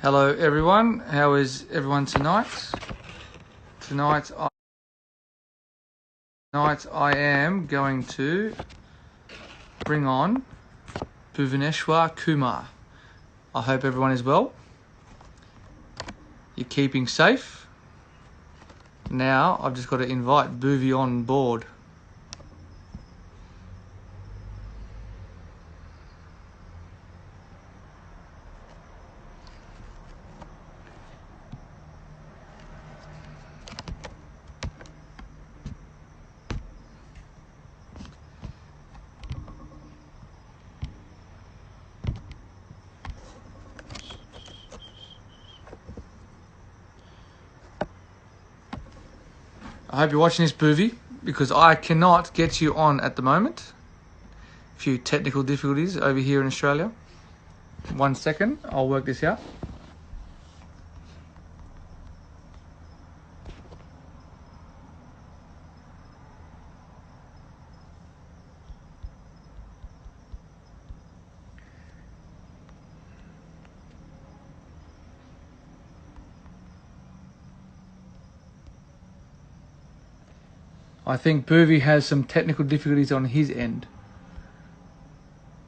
Hello everyone, how is everyone tonight? Tonight I am going to bring on Bhuvaneshvar Kumar. I hope everyone is well. You're keeping safe. Now I've just got to invite Bhuvi on board. I hope you're watching this, Bhuvi, because I cannot get you on at the moment. A few technical difficulties over here in Australia. 1 second, I'll work this out. I think Bhuvi has some technical difficulties on his end.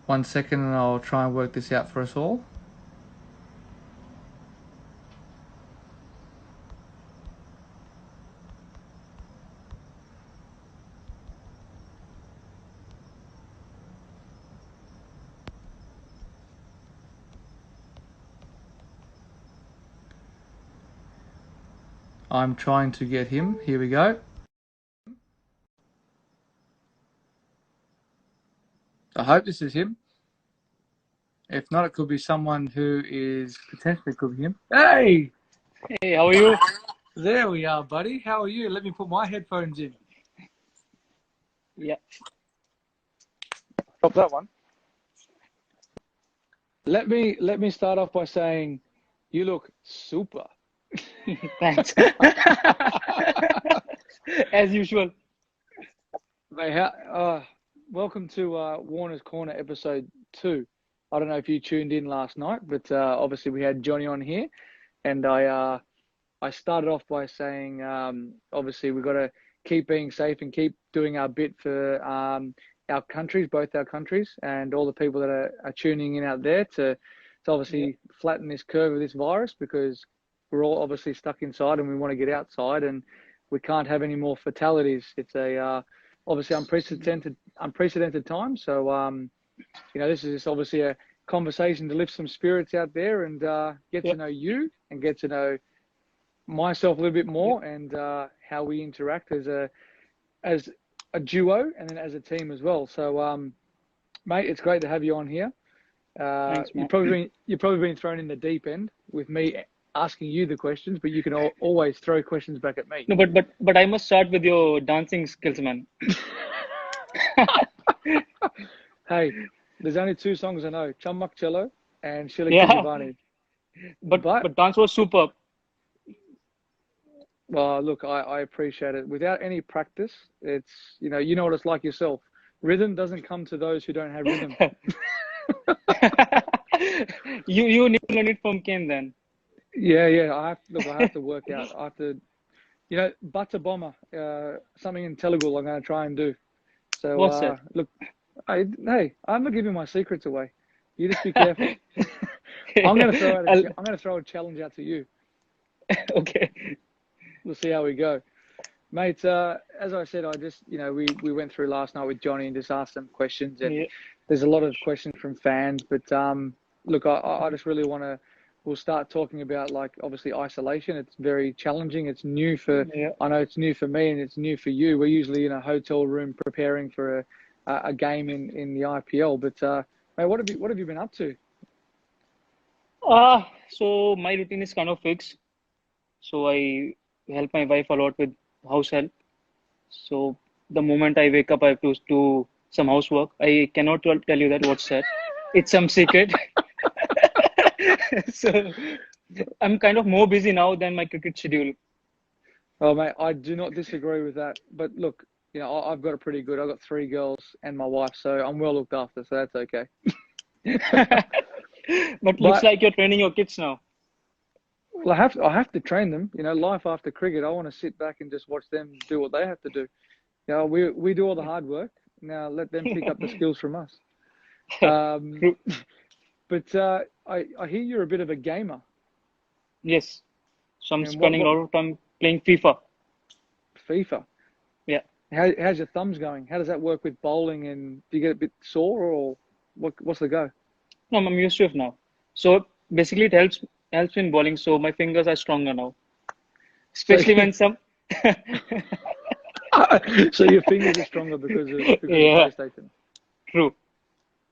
1 second and I'll try and work this out for us all. I'm trying to get him. Here we go. I hope this is him. If not, it could be someone who is potentially could be him. Hey! Hey, how are you? There we are, buddy. How are you? Let me put my headphones in. Yeah. Stop that one. Let me start off by saying you look super. Thanks. As usual. Mate, welcome to Warner's Corner episode 2. I don't know if you tuned in last night, but obviously we had Johnny on here, and I started off by saying obviously we've got to keep being safe and keep doing our bit for our countries, both our countries, and all the people that are tuning in out there to obviously flatten this curve of this virus, because we're all obviously stuck inside and we want to get outside, and we can't have any more fatalities. It's a obviously unprecedented time. So this is just obviously a conversation to lift some spirits out there and get to know you and get to know myself a little bit more, and how we interact as a duo and then as a team as well. So mate, it's great to have you on here. Thanks, man. You've probably been thrown in the deep end with me asking you the questions, but you can always throw questions back at me. No, but I must start with your dancing skills, man. Hey, there's only 2 songs I know: Chammak Cello and Shila Yeah. Kijivani. But dance was superb. Well, look, I appreciate it. Without any practice, it's you know what it's like yourself. Rhythm doesn't come to those who don't have rhythm. You need to learn it from Ken then. Yeah. I have to work out. I have to, Butter Bomber, something in Telugu I'm going to try and do. So, What's that? Look, hey, I'm not giving my secrets away. You just be careful. I'm going to throw a challenge out to you. Okay. We'll see how we go. Mate, as I said, I just, we went through last night with Johnny and just asked some questions, and there's a lot of questions from fans, but look, I just really we'll start talking about, like, obviously isolation. It's very challenging. It's new I know it's new for me and it's new for you. We're usually in a hotel room preparing for a game in the IPL, but mate, what have you been up to? So my routine is kind of fixed. So I help my wife a lot with house help. So the moment I wake up, I have to do some housework. I cannot tell you what's that. It's some secret. So I'm kind of more busy now than my cricket schedule. Oh, mate, I do not disagree with that. But look, I've got I've got 3 girls and my wife, so I'm well looked after, so that's okay. But looks like you're training your kids now. Well, I have to train them. You know, life after cricket, I want to sit back and just watch them do what they have to do. You know, we do all the hard work. Now let them pick up the skills from us. Um, True. but I hear you're a bit of a gamer. Yes. So I'm And spending a what lot of time playing FIFA. FIFA? Yeah. How's your thumbs going? How does that work with bowling? And do you get a bit sore, or what's the go? No, I'm used to it now. So basically, it helps in bowling. So my fingers are stronger now, So especially when some. so your fingers are stronger because of Yeah, PlayStation. true.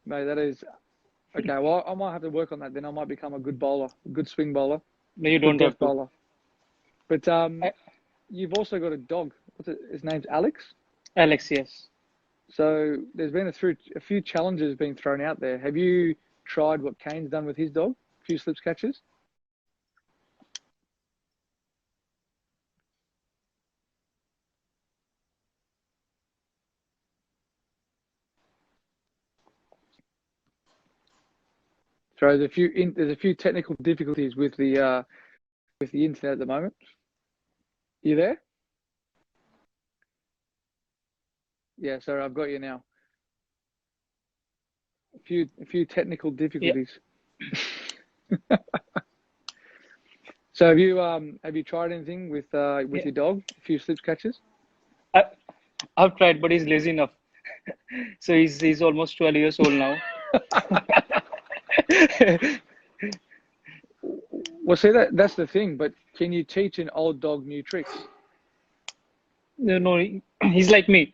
Mate, that is okay. Well, I might have to work on that. Then I might become a good bowler, a good swing bowler, No, you good don't death have to. bowler. But I, you've also got a dog. What's it? His name's Alex. Alex, yes. So there's been a few challenges being thrown out there. Have you tried what Kane's done with his dog? A few slips catches. So there's a few technical difficulties with the internet at the moment. You there? Yeah. So I've got you now. A few technical Yeah, difficulties. So have you tried anything with yeah. your dog? A few slips catches. I, I've tried, but he's lazy enough. So he's almost 12 years old now. Well, see that's the thing. But can you teach an old dog new tricks? No, no, he's like me.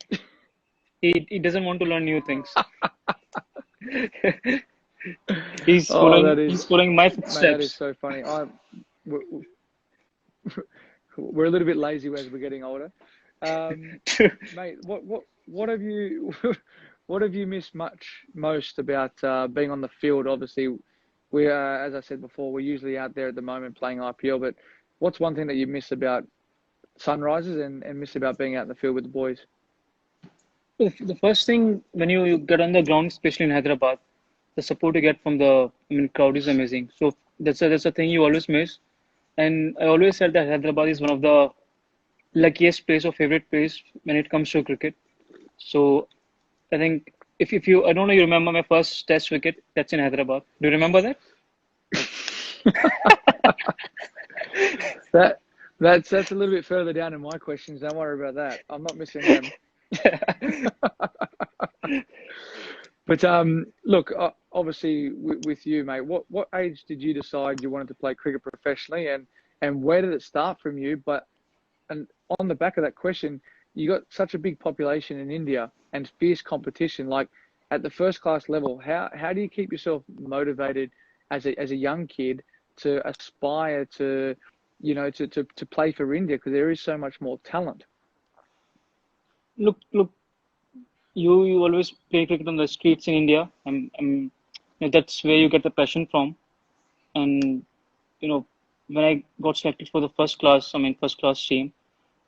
He doesn't want to learn new things. Oh, that He's is, following my mate, that is footsteps. so funny. We're, we're a little bit lazy as we're getting older. Mate, what have you what have you missed most about being on the field? Obviously, we are, as I said before, we're usually out there at the moment playing IPL. But what's one thing that you miss about sunrises and miss about being out in the field with the boys? The first thing when you get on the ground, especially in Hyderabad, the support you get from the crowd is amazing. So that's a thing you always miss. And I always said that Hyderabad is one of the luckiest place or favorite place when it comes to cricket. So I think if you I don't know you remember my first test wicket, that's in Hyderabad. Do you remember that? That that's a little bit further down in my questions. Don't worry about that. I'm not missing them. But look, obviously with you, mate, what age did you decide you wanted to play cricket professionally, and where did it start from you? But and on the back of that question, you got such a big population in India and fierce competition. Like at the first class level, how do you keep yourself motivated as a young kid to aspire to, to play for India because there is so much more talent. Look, you always play cricket on the streets in India. That's where you get the passion from. And you know, when I got selected for the first class team,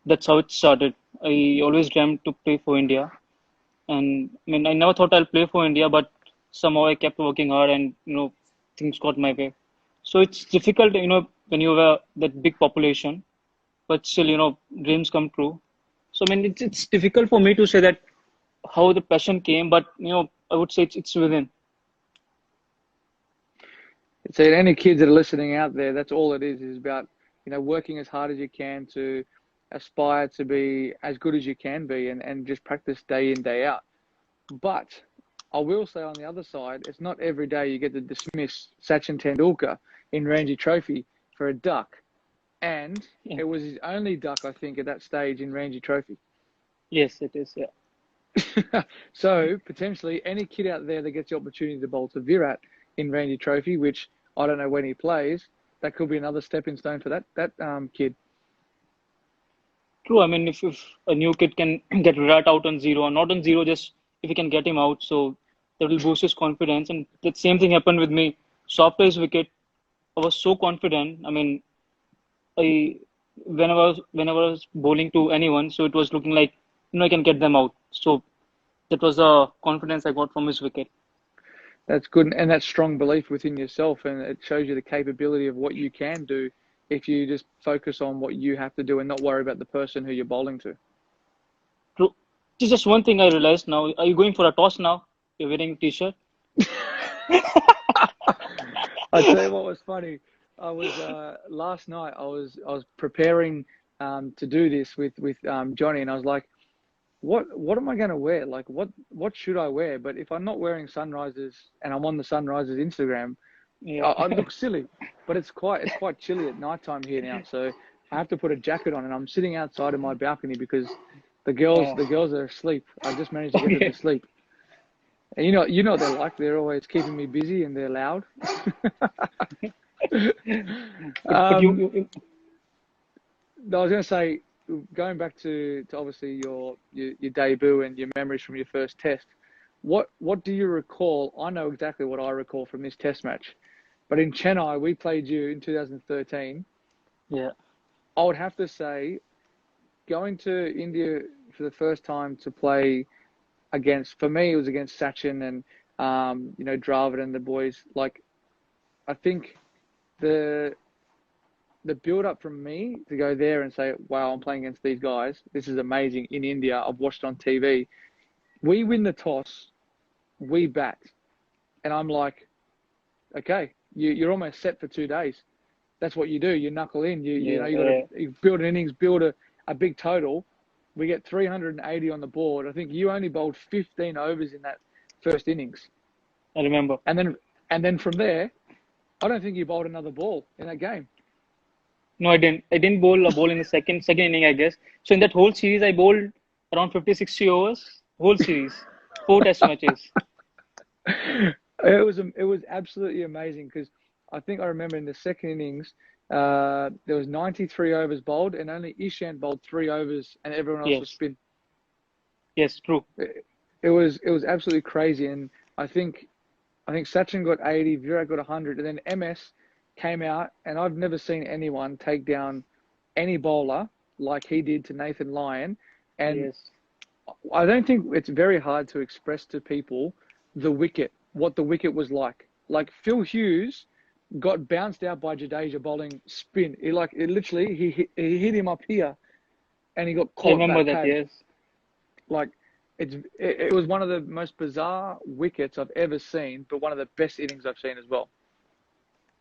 that's how it started. I always dreamt to play for India, and I never thought I'll play for India, but somehow I kept working hard, and things got my way. So it's difficult, when you have that big population, but still, dreams come true. So it's difficult for me to say that how the passion came, but I would say it's within. So any kids that are listening out there, that's all it is about, working as hard as you can to aspire to be as good as you can be and just practice day in, day out. But I will say on the other side, it's not every day you get to dismiss Sachin Tendulkar in Ranji Trophy for a duck. And Yeah. it was his only duck, I think, at that stage in Ranji Trophy. Yes, it is. Yeah. So potentially any kid out there that gets the opportunity to bowl to Virat in Ranji Trophy, which I don't know when he plays, that could be another stepping stone for that kid. True. If a new kid can get Virat out on zero, or not on zero, just if he can get him out, so that will boost his confidence. And that same thing happened with me. So after his wicket, I was so confident. I whenever I was bowling to anyone, so it was looking like I can get them out. So that was the confidence I got from his wicket. That's good, and that's strong belief within yourself, and it shows you the capability of what you can do if you just focus on what you have to do and not worry about the person who you're bowling to. True. Just one thing I realized now. Are you going for a toss now? You're wearing a t-shirt. I tell you what was funny. I was last night. I was preparing to do this with Johnny, and I was like, what am I going to wear? Like, what should I wear? But if I'm not wearing Sunrisers and I'm on the Sunrisers Instagram, Yeah. I look silly. But it's quite chilly at nighttime here now, so I have to put a jacket on, and I'm sitting outside of my balcony because Yeah. the girls are asleep. I just managed to get them Yeah. to sleep. And you know what they're like. They're always keeping me busy and they're loud. But I was going to say, going back to obviously your debut and your memories from your first test, what do you recall? I know exactly what I recall from this test match, but in Chennai, we played you in 2013. yeah. I would have to say, going to India for the first time to play against, for me, it was against Sachin and, Dravid and the boys. Like, I think the build up from me to go there and say, wow, I'm playing against these guys. This is amazing in India. I've watched it on TV. We win the toss, we bat. And I'm like, okay, you're almost set for 2 days. That's what you do. You knuckle in. You build an innings, build a big total. We get 380 on the board. I think you only bowled 15 overs in that first innings. I remember. And then from there, I don't think you bowled another ball in that game. No, I didn't. I didn't bowl a ball in the second inning, I guess. So in that whole series, I bowled around 50, 60 overs. Whole series, 4 test matches. It was absolutely amazing because I think I remember in the second innings, there was 93 overs bowled and only Ishant bowled 3 overs and everyone else was Yes. spin. Yes, true. It was absolutely crazy, and I think Sachin got 80, Virat got 100, and then MS came out, and I've never seen anyone take down any bowler like he did to Nathan Lyon, and Yes. I don't think it's very hard to express to people what the wicket was like. Like Phil Hughes got bounced out by Jadeja bowling spin. He hit him up here, and he got I caught remember back that. cave. Yes. Like it was one of the most bizarre wickets I've ever seen, but one of the best innings I've seen as well.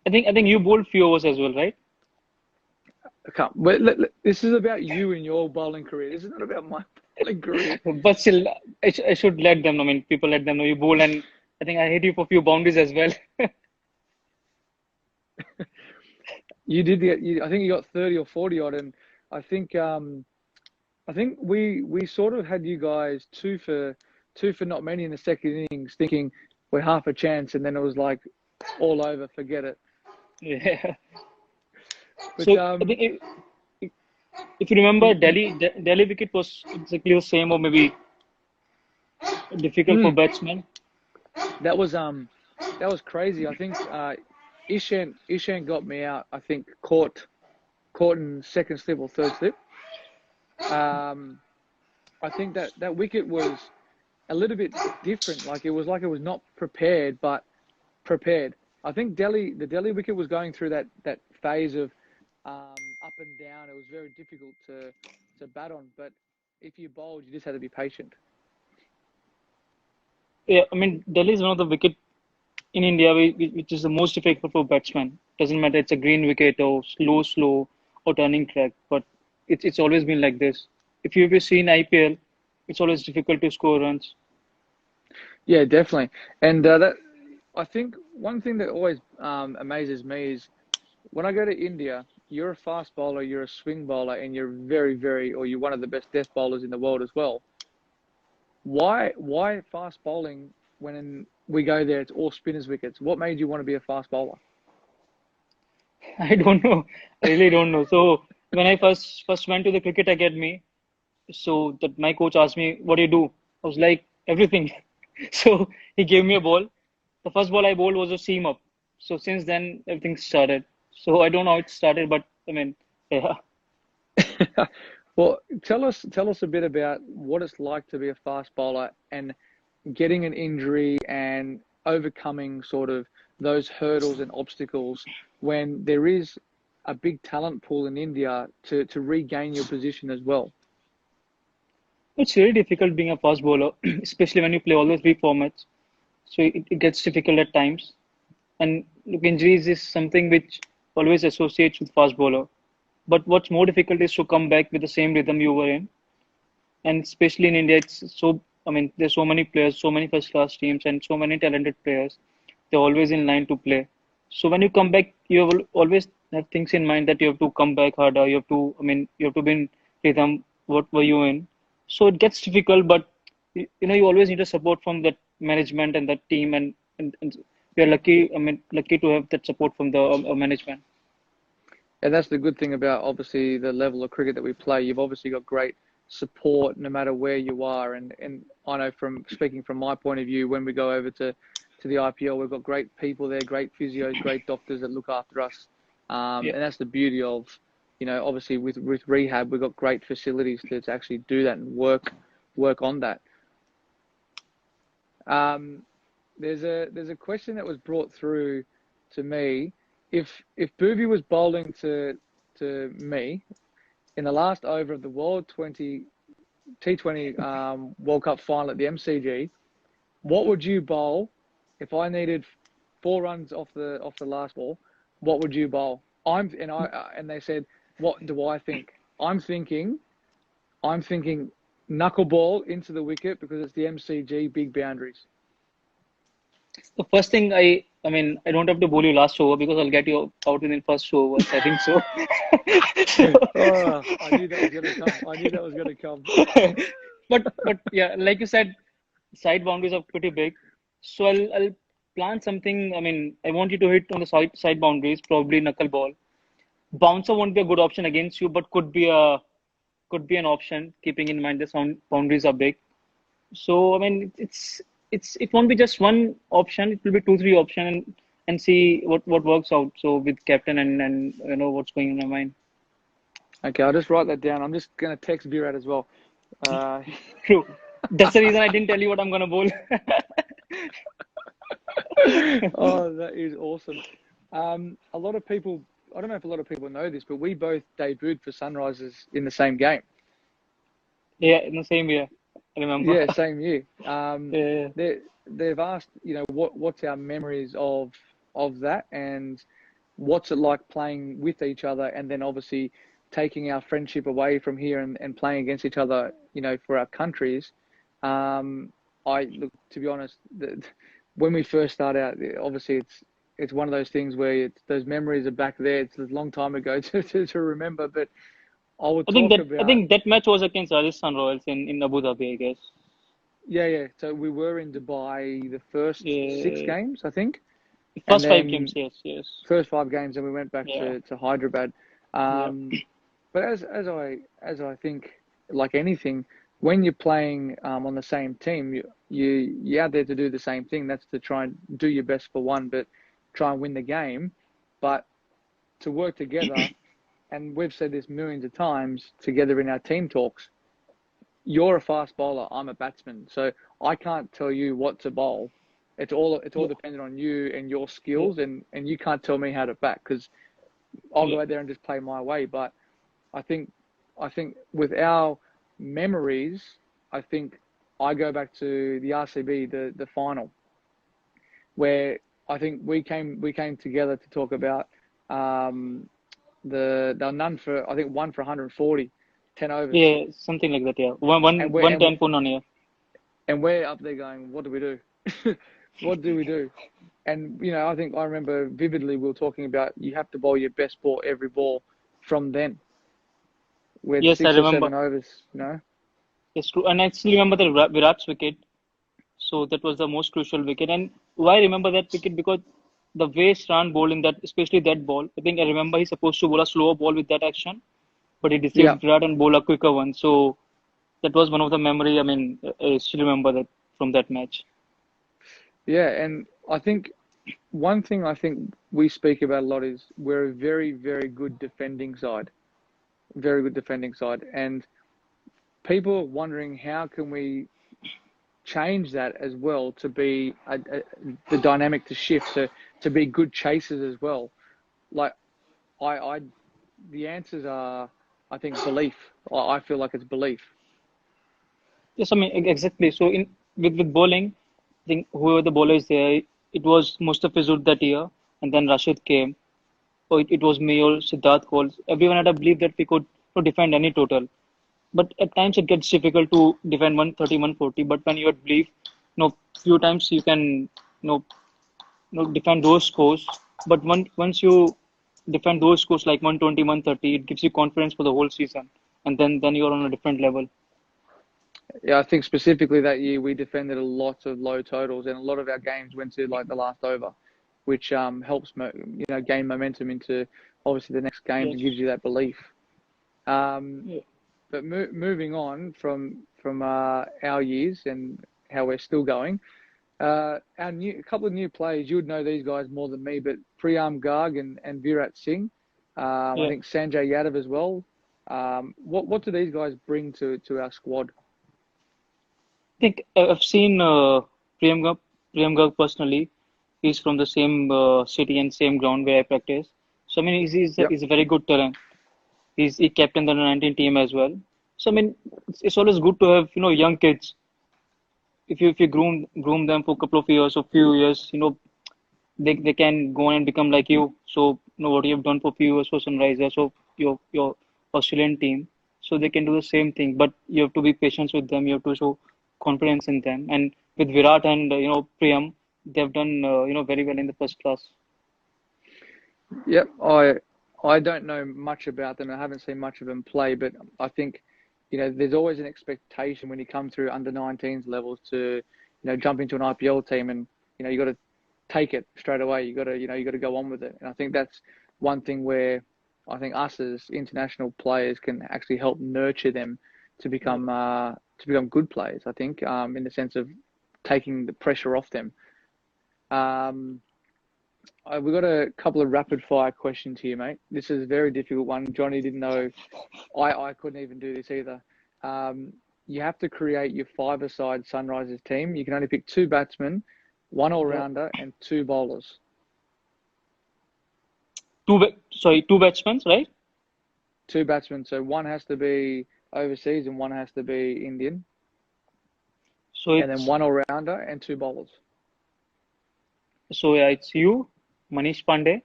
I think you bowled few overs as well, right? This is about you and your bowling career. This is not about my bowling career. But still, I should let them know. I mean, people let them know you bowl, and I think I hit you for a few boundaries as well. You did I think you got 30 or 40 odd, and I think we sort of had you guys two for not many in the second innings, thinking we're half a chance, and then it was like all over, forget it. Yeah. But So I think if you remember, Delhi wicket was exactly the same, or maybe difficult for mm, batsmen. that was crazy. I think Ishant got me out. I think caught in second slip or third slip. Um, I think that wicket was a little bit different. Like it was not prepared, but prepared. I think the Delhi wicket was going through that phase of up and down. It was very difficult to bat on, but if you bowled, you just had to be patient. Yeah, I mean, Delhi is one of the wicket in India which is the most difficult for batsmen. Doesn't matter it's a green wicket or slow or turning track, but it's always been like this. If you've seen IPL, it's always difficult to score runs. Yeah, definitely. And that I think one thing that always amazes me is when I go to India, you're a fast bowler, you're a swing bowler, and you're or you're one of the best death bowlers in the world as well. Why fast bowling when we go there? It's all spinners wickets. What made you want to be a fast bowler? I don't know. I really don't know. So when I first went to the cricket academy, so that my coach asked me, "What do you do?" I was like, "Everything." So he gave me a ball. The first ball I bowled was a seam up. So since then everything started. So I don't know how it started, but I mean, yeah. Well, tell us a bit about what it's like to be a fast bowler and getting an injury and overcoming sort of those hurdles and obstacles when there is a big talent pool in India to regain your position as well? It's really difficult being a fast bowler, especially when you play all the three formats. So it gets difficult at times. And look, injuries is something which always associates with fast bowler. But what's more difficult is to come back with the same rhythm you were in. And especially in India, it's so, I mean, there's so many players, so many first class teams, and so many talented players. They're always in line to play. So when you come back, you will always have things in mind that you have to come back harder. You have to, I mean, you have to be in rhythm. What were you in? So it gets difficult, but you always need a support from that management and that team, and we are lucky. I mean, lucky to have that support from the management. And that's the good thing about obviously the level of cricket that we play. You've obviously got great support no matter where you are. And I know from speaking from my point of view, when we go over to the IPL, we've got great people there, great physios, great doctors that look after us. Yeah. And that's the beauty of, obviously with rehab, we've got great facilities to actually do that and work on that. There's a question that was brought through to me. If Bhuvi was bowling to me in the last over of the World T20 World Cup final at the MCG, what would you bowl if I needed 4 runs off the last ball? What would you bowl? And they said, what do I think? I'm thinking knuckleball into the wicket because it's the MCG, big boundaries. The first thing I mean, I don't have to bowl you last over because I'll get you out within first over. I think so. Oh, I knew that was going to come. But yeah, like you said, side boundaries are pretty big. So I'll plan something. I mean, I want you to hit on the side boundaries, probably knuckleball. Bouncer won't be a good option against you, but could be an option, keeping in mind the sound boundaries are big. So I mean, it won't be just one option. It will be 2, 3 option and see what works out. So with captain and what's going in my mind. Okay, I'll just write that down. I'm just going to text Virat as well. True. That's the reason I didn't tell you what I'm gonna bowl. Oh, that is awesome. A lot of people, I don't know if a lot of people know this, but we both debuted for Sunrisers in the same game. Yeah, in the same year. I remember. Yeah, same year. Yeah. They've asked, what's our memories of that, and what's it like playing with each other, and then obviously taking our friendship away from here and playing against each other, for our countries. To be honest, when we first start out, obviously it's one of those things where those memories are back there. It's a long time ago to remember, but I will I think talk that I about. think that match was against Rajasthan Royals in Abu Dhabi, I guess. Yeah. So we were in Dubai the first 6 Yeah. games, I think, and First 5 games, then yes. first 5 games, and we went back Yeah. to Hyderabad. Yeah. But as I think, like anything, when you're playing on the same team, you're out there to do the same thing. That's to try and do your best for one, but try and win the game. But to work together, and we've said this millions of times together in our team talks. You're a fast bowler. I'm a batsman, so I can't tell you what to bowl. It's all Yeah. dependent on you and your Yeah. skills, and you can't tell me how to bat because I'll Yeah. go out there and just play my way. But I think with our memories, I think I go back to the RCB, the final, where I think we came together to talk about the none for, I think, 1 for 140, 10 overs, Yeah, something like that. Yeah. and One ten pun on here. we're up there going, what do we do? What do we do? And I think I remember vividly we were talking about you have to bowl your best ball every ball from then, with Yes, I 6 or 7 remember. overs. It's true. And I still remember the Virat's wicket. So that was the most crucial wicket. And why I remember that wicket? Because the way Strand bowled in that, especially that ball, I think I remember he's supposed to bowl a slower ball with that action, but he Yeah, deceived Virat and bowled a quicker one. So that was one of the memory. I mean, I still remember that from that match. yeah, and I think one thing I think we speak about a lot is we're a very, very good defending side, very good defending side, and people are wondering how can we change that as well to be the dynamic to shift to be good chasers as well. Like I the answers are, I think, belief. I feel like it's belief. Yes, I mean exactly. So in with bowling, I think whoever the bowler is there, it was Mustafizur that year, and then Rashid came. Or it was me or Siddharth Cole. Everyone had a belief that we could defend any total. But at times it gets difficult to defend 130, 140. But when you had belief, few times you can, defend those scores. But once you defend those scores like 120, 130, it gives you confidence for the whole season. And then you're on a different level. Yeah, I think specifically that year we defended a lot of low totals, and a lot of our games went to like the last over, which helps gain momentum into obviously the next games Yes. and gives you that belief. Yeah. But moving on from our years and how we're still going, a couple of new players, you would know these guys more than me, but Priyam Garg and Virat Singh, I Yeah. think Sanjay Yadav as well. What do these guys bring to our squad? I think I've seen Priyam Garg personally. He's from the same city and same ground where I practice. So I mean, Yep. he's a very good talent. He captained the under-19 team as well. So I mean, it's always good to have young kids. If you groom them for a couple of years or few years, they can go on and become like you. So what you have done for few years for Sunrisers, so your Australian team, so they can do the same thing. But you have to be patient with them. You have to show confidence in them. And with Virat and Priyam, they've done very well in the first class. Yep. I don't know much about them. I haven't seen much of them play, but I think there's always an expectation when you come through under 19s levels to jump into an IPL team, and you got to take it straight away. You got to go on with it. And I think that's one thing where I think us as international players can actually help nurture them to become good players. I think in the sense of taking the pressure off them. We've got a couple of rapid fire questions here, mate. This is a very difficult one. Johnny didn't know. I couldn't even do this either. You have to create your five-a-side Sunrisers team. You can only pick two batsmen, one all-rounder, and two bowlers. Two batsmen, right? Two batsmen. So one has to be overseas and one has to be Indian. And then one all-rounder and two bowlers. So yeah, it's you, Manish Pandey.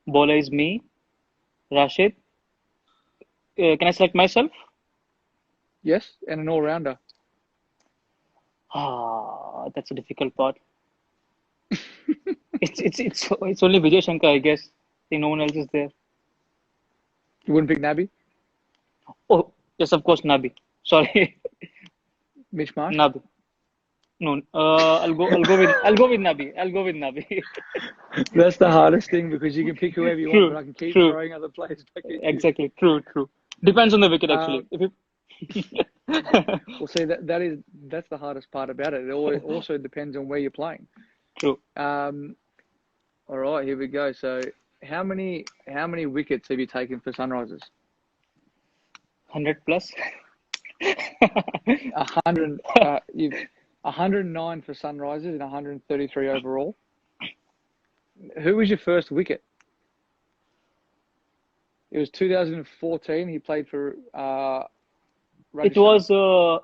Bowler is me, Rashid. Can I select myself? Yes, and an all-rounder. That's a difficult part. It's only Vijay Shankar, I guess. I think no one else is there. You wouldn't pick Nabi? Oh, yes, of course, Nabi. Sorry, Mitch Marsh? Nabi. No, I'll go with Nabi. I'll go with Nabi. That's the hardest thing because you can pick whoever you want, but I can keep True. throwing other players back at you. Exactly. True. Depends on the wicket actually. Well, see that's the hardest part about it. It also depends on where you're playing. True. All right, here we go. So, how many wickets have you taken for Sunrisers? 100 plus. 100. 109 for Sunrisers and 133 overall. Who was your first wicket? It was 2014. He played for. It was for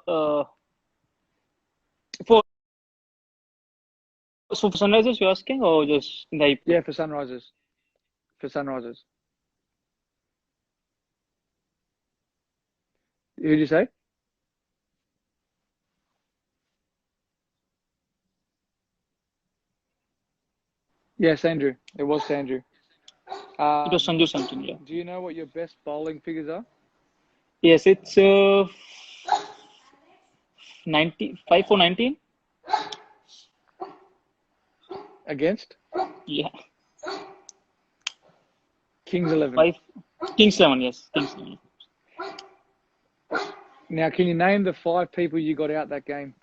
Sunrisers you're asking or just in the IPL? Yeah, for Sunrisers. Who did you say? Yes, Andrew. It was Andrew. It was Sanju something, yeah. Do you know what your best bowling figures are? Yes, it's 95 for 19. Against? Yeah. Kings 11. Kings 11, yes. Kings 11. Now, can you name the 5 people you got out that game?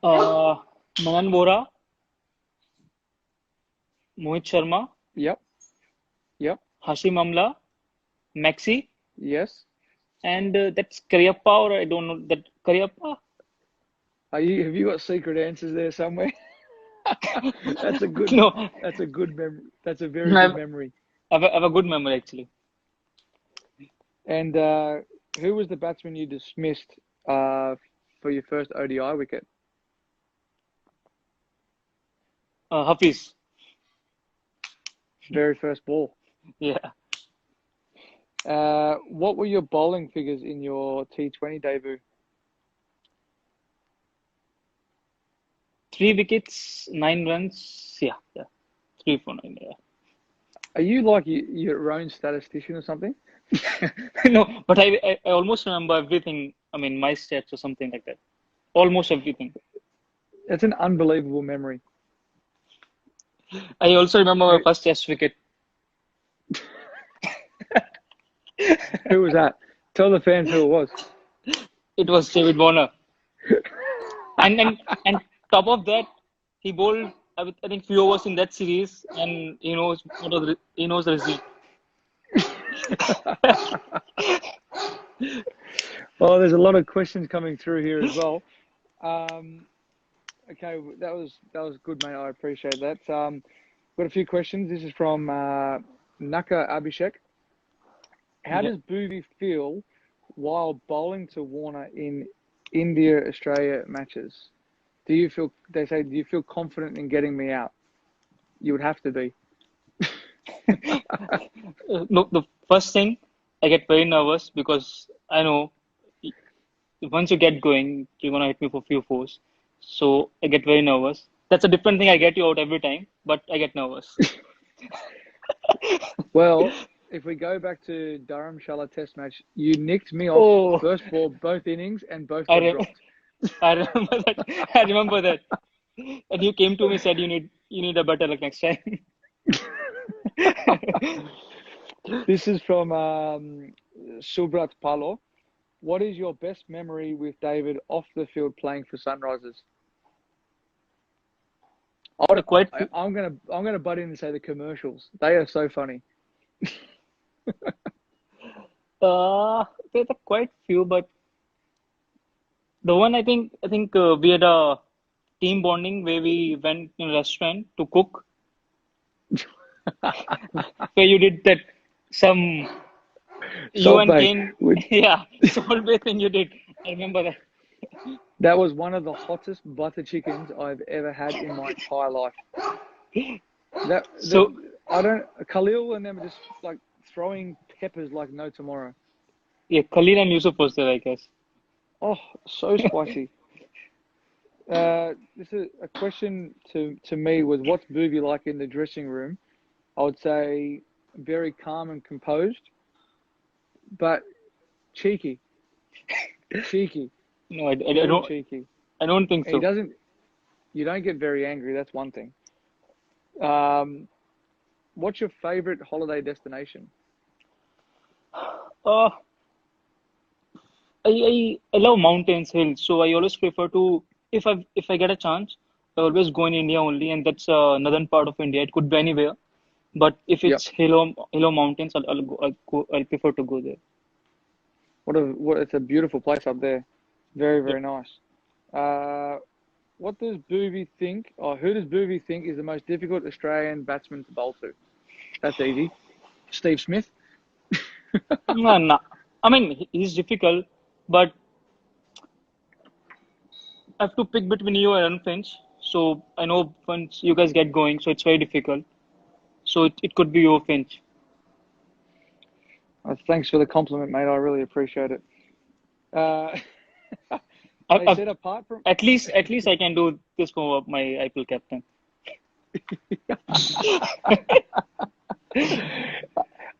Manan Bora, Mohit Sharma, Yep. Hashim Amla, Maxi, Yes. and that's Karyappa, or I don't know that Karyappa. Have you got secret answers there somewhere? That's a good. No, That's a good memory. That's a very good memory. have a good memory actually. And who was the batsman you dismissed for your first ODI wicket? Hafiz. Very first ball. Yeah. What were your bowling figures in your T20 debut? 3 wickets, 9 runs. Yeah, yeah. 3 for 9. Yeah. Are you like your own statistician or something? No, but I almost remember everything. I mean, my stats or something like that. Almost everything. It's an unbelievable memory. I also remember my first test wicket. Who was that? Tell the fans who it was. It was David Warner. And top of that, he bowled I think few overs in that series, and he knows the result. Oh, there's a lot of questions coming through here as well. Okay, that was good, mate. I appreciate that. Got a few questions. This is from Naka Abhishek. How Yeah. does Bhuvi feel while bowling to Warner in India-Australia matches? Do you feel confident in getting me out? You would have to be. No, the first thing, I get very nervous because I know once you get going, you're gonna hit me for few fours. So I get very nervous. That's a different thing. I get you out every time, but I get nervous. Well, if we go back to Dharamshala Test match, you nicked me off Oh, first ball, both innings, and both I got re dropped. I remember that. I remember that. And you came to me said you need a better luck next time. This is from Subrat Palo. What is your best memory with David off the field playing for Sunrisers? Quite I'm gonna butt in and say the commercials. They are so funny. there's a quite few, but the one I think we had a team bonding where we went in a restaurant to cook, where you did that some you Salt and Bay. Kane, yeah, Salt Bay thing you did. I remember that. That was one of the hottest butter chickens I've ever had in my entire life. So Khalil and them just like throwing peppers like no tomorrow. yeah, Khalil and Yusuf was there, I guess. Oh, so spicy. This is a question to me was what's Booby like in the dressing room? I would say very calm and composed, but cheeky. Cheeky. No, I Very don't. cheeky. I don't think He so. doesn't, you don't get very angry, that's one thing. What's your favorite holiday destination? Uh, I love mountains, hills, so I always prefer to if I get a chance, I always go in India only, and that's northern part of India. It could be anywhere, but if Yep. it's hillo mountains, I'll prefer to go there. It's a beautiful place up there. Very, very nice. What does Booby think, or who does Booby think is the most difficult Australian batsman to bowl to? That's easy. Steve Smith. No, no. I mean, he's difficult, but I have to pick between you and Finch. So I know once you guys get going, so it's very difficult. So it could be you, Finch. Thanks for the compliment, mate. I really appreciate it. I, They I, said apart from at least I can do this for my IPL captain.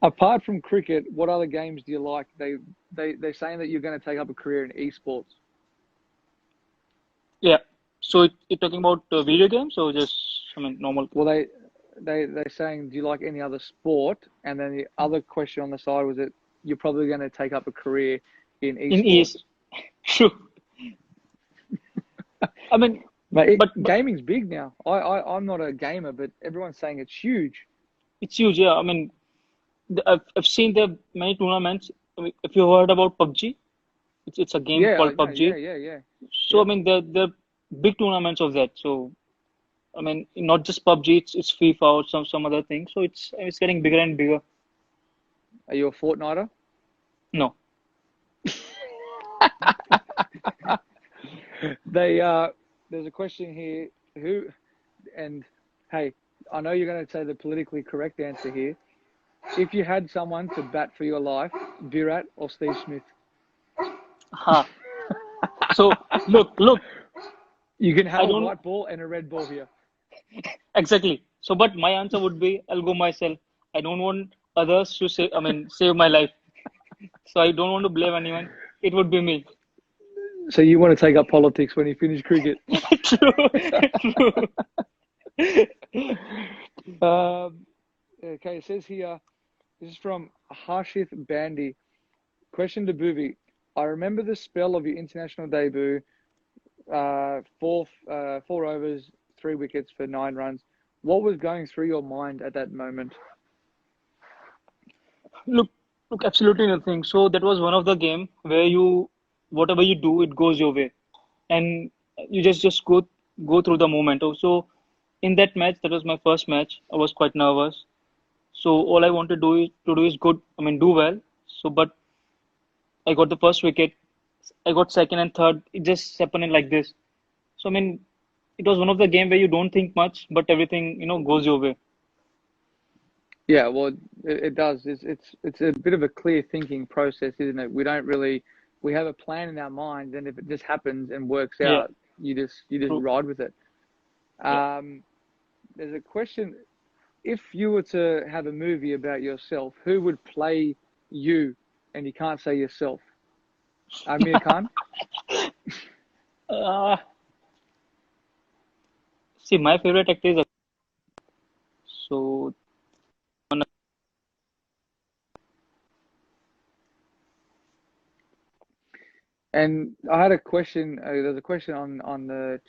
apart from cricket, what other games do you like? They're saying that you're going to take up a career in esports. Yeah. So you're talking about video games or just I mean normal Well, they're saying, do you like any other sport? And then the other question on the side was that you're probably going to take up a career in in ES? esports. True. I mean, Mate, but gaming's big now. I'm not a gamer, but everyone's saying it's huge. it's huge. Yeah. I mean, I've seen the many tournaments. I mean, if you heard about PUBG, it's a game Yeah, I called know. Yeah, PUBG. yeah, yeah. So I Yep. mean, the big tournaments of that. So I mean, not just PUBG, it's FIFA or some other thing. So it's getting bigger and bigger. Are you a Fortniter? No. They there's a question here. Who and hey, I know you're going to say the politically correct answer here. If you had someone to bat for your life, Virat or Steve Smith? Ha. So look. You can have I a don't white ball and a red ball here. exactly. So, but my answer would be I'll go myself. I don't want others to say. I mean, save my life. So I don't want to blame anyone. It would be me. So you want to take up politics when you finish cricket? True. True. Okay, it says here, this is from Harshith Bandi. Question to Bhuvi. I remember the spell of your international debut, four overs, 3 wickets for 9 runs. What was going through your mind at that moment? Look, absolutely nothing. So that was one of the game where whatever you do, it goes your way, and you just go through the moment. Also, in that match, that was my first match. I was quite nervous. So all I want to do is good. I mean, do well. So, but I got the first wicket. I got second and third. It just happened like this. So I mean, it was one of the game where you don't think much, but everything goes your way. Yeah, well, it does. It's a bit of a clear thinking process, isn't it? We have a plan in our minds, and if it just happens and works Yeah, out, you just true. ride with it. Yeah. Um, there's a question: if you were to have a movie about yourself, who would play you? And you can't say yourself. Amir Khan. Uh, See, my favorite actor is so. And I had a question. There's a question on the